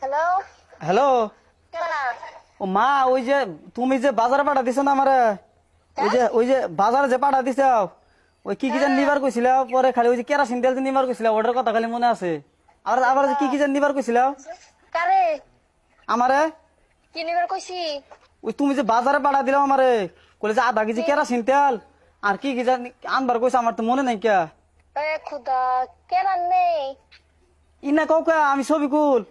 Hello. Hello. কেনা ও মা, ওই যে তুমি যে বাজারে পাঠা দিছো না আমারে, ওই যে বাজারে যে পাঠা দিছো, ওই কি যেন নিবার কইছিল, পরে খালি ওই যে কেরাসিন তেল যে নিবার কইছিল, ওটার কথা খালি মনে আছে। আর আবার যে কি যেন নিবার কইছিল কারে আমারে, কি নিবার কইছি? ওই তুমি যে বাজারে পাঠা দিলাম আমারে, কইলে যে আধা কেজি কেরাসিন তেল আর কি যেন আনবার কইছে, আমার তো মনে নাই কে। এ খুদা, কেনা নেই। ইনা কাউকে আমি ছবিকুল।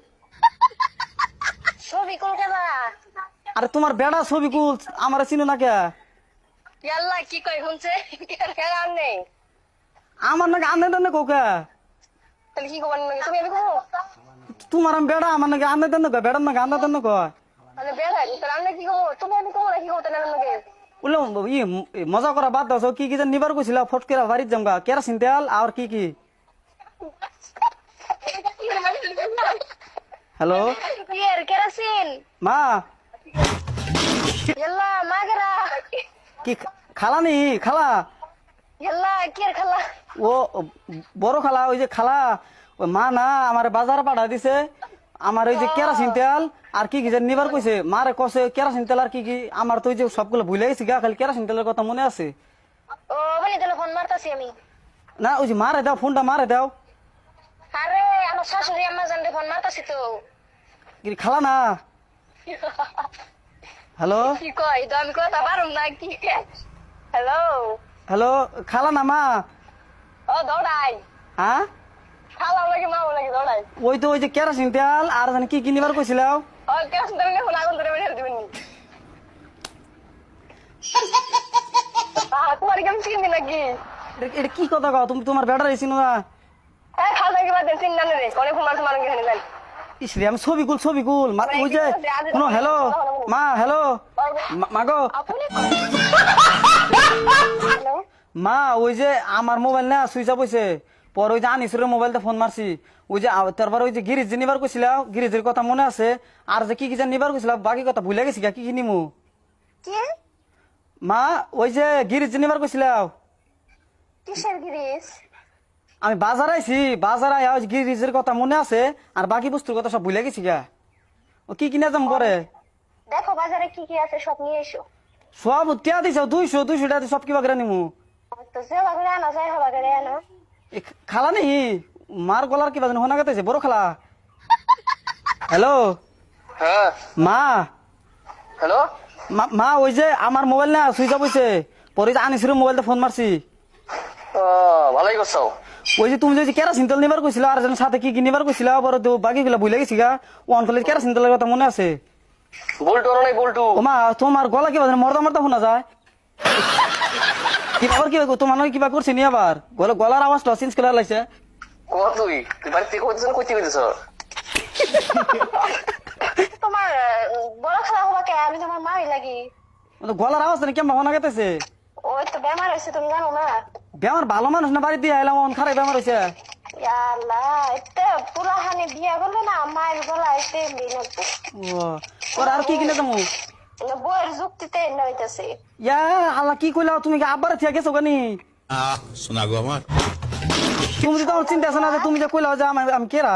ছবি কোন কেনা? আরে তোমার বেড়া ছবিকুল, আমারে চিনো না কে? ইয়াল্লা কি কই শুনছে? কেনা নেই। আমার নাকি আনে টানে কাউকে। তাহলে কি খবর নাকি তুমি? আমি কো তোমার আমি বেড়া, আমার নাকি আনে টানে কয়, বেড়ার নাকি আনে টানে কয়। মানে বেড়া তাহলে আমি কি খবর? তুমি আমি কো না কি খবর তাহলে নাকি? বললাম মজা করা বাদ দাও, কি কি যেন নিবার কইছিল, ফট করে বাড়ির জামগা কেরাসিন তেল আর কি কি। হ্যালো ইয়ার কেরাসিন মা, ইয়াল্লা মাগরা কি খালা নি খালা? ইয়াল্লা কি আর খালা? ও বড় খালা, ওই যে খালা, ওই মা না আমার বাজারে পাঠা দিছে, আমার ওই যে কেরাসিন তেল আর কি কি যেন নিবার কইছে, মারে কছে কেরাসিন তেল আর কি কি, আমার তো ওই যে সবগুলো ভুলে গেছি গা, খালি কেরাসিন তেলের কথা মনে আছে। ও মানে তাহলে ফোন মারতাছি আমি। না ওই যে মারে দাও, ফোনটা মারে দাও। আরে আমার শাশুড়ি আম্মা জানলে ফোন মারতাছি তো। কি খালা না? হ্যালো কি কই তো আমি কথা পারুম না কি? হ্যালো। হ্যালো খালা না মা? ও দৌড়াই হ্যাঁ খালা লাগে মা লাগে দৌড়াই। ওই যে কেরাসিন তেল আর জানি কি কি নিবার কইছিল। ও কেন তুমি ফোন আগুন ধরে মেরে দিবেন নি? তোমার কি আমি চিনি নাকি? এটা কি কথা কও তুমি? তোমার বেড়া রয়েছি না? হ্যাঁ খালা কি বাদ চিনি না রে কোনে ফোন মারতে মারুন গেছে জানি। ইসরে আমি ছবিকুল ছবিকুল মা, ওই যে শুনো, হ্যালো মা, হ্যালো মা গো হ্যালো। মা, ওই যে আমার মোবাইল না সুইচ অফ হইছে, পর ওই যে আনিসুরের মোবাইলটা ফোন মারছি, ওই যে তারপর ওই যে গিরিজ যে নিবার কইছিল, গিরিজের কথা মনে আছে, আর যে কি কি যে নিবার কইছিল বাকি কথা ভুলে গেছি কি কি নিমু। কি? মা ওই যে গিরিজ যে নিবার কইছিল, কিসের গিরিস? আমি বাজার আইছি, বাজার আয়া ওই গিরিজের কথা মনে আছে, আর বাকি বস্তুর কথা সব ভুলে গেছি গা। ও কি কিনে যাম পরে? দেখো বাজারে কি কি আছে সব নিয়ে এসো। সব টিয়া দিছ 200 টাকা সব কিবা করে নিমু। তো যে বাজারে আনা যায় বাজারে আনো। খালা নি মার গলার কিবা যেন হোনা গেতেছে, বড় খালা। হ্যালো হ্যাঁ মা, হ্যালো। মা ওই যে আমার মোবাইল না সুইচ অফ হইছে, পরে যে আনিসুরের মোবাইলটা ফোন মারছি, ভালোই করছো। ওই যে তুমি যে কেরাসিন তেল নিবার কইছিল আর যেন সাথে কি কি নিবার কইছিল, পরে তো বাকি গুলা ভুলে গেছি গা। ওয়ান কলেজ কেরাসিন তেলের কথা মনে আছে। বল্টু আর নাই বল্টু। ও মা, তোমার গলা কিবা যেন মরদা মরদা শোনা যায়, কি আবার কি তোমার নাকি কিবা করছে নি আবার, গলার আওয়াজটা চেঞ্জ করে লাইছে। তুই তুই বাড়ি থেকে কইতেছ না কইতে কইতেছ? তোমার বড় খালা হবা কে? আমি তোমার মাই লাগি। গলার আওয়াজ কেমন হোনা গেতেছে? ওই তো বেমার হয়েছে তুমি জানো না? বেমার ভালো মানুষ না, বাড়ি দিয়ে এলাম খারাপ বেমার হয়েছে। ইয়াল্লা এতে পুরা হানি বিয়া করবে না মায়ের গলা এতে বিনতে। ওর আর কি কিনে যাবো? বইয়ের যুক্তিতে নইতেছে। ইয়া আল্লাহ, কি কইলা তুমি? কি আব্বার থেকে গেছো কেনি? শোনা গো আমার, তুমি তো আমার চিন্তা আছে না যে তুমি যে কইলা যে আমি কেরা,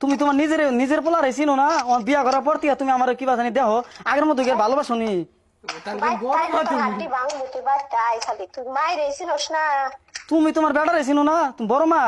তুমি তোমার নিজের পোলা রেছি না, আমার বিয়া করার পর থেকে তুমি আমার কিবা জানি দেহ আগের মতো কি ভালোবাসো নি? হাড্ডি ভাঙবো তুই বাচ্চা আই খালি তুই মায়ের এসিস না। তুমি তোমার বেড়া রেছি না, তুমি বড় মা।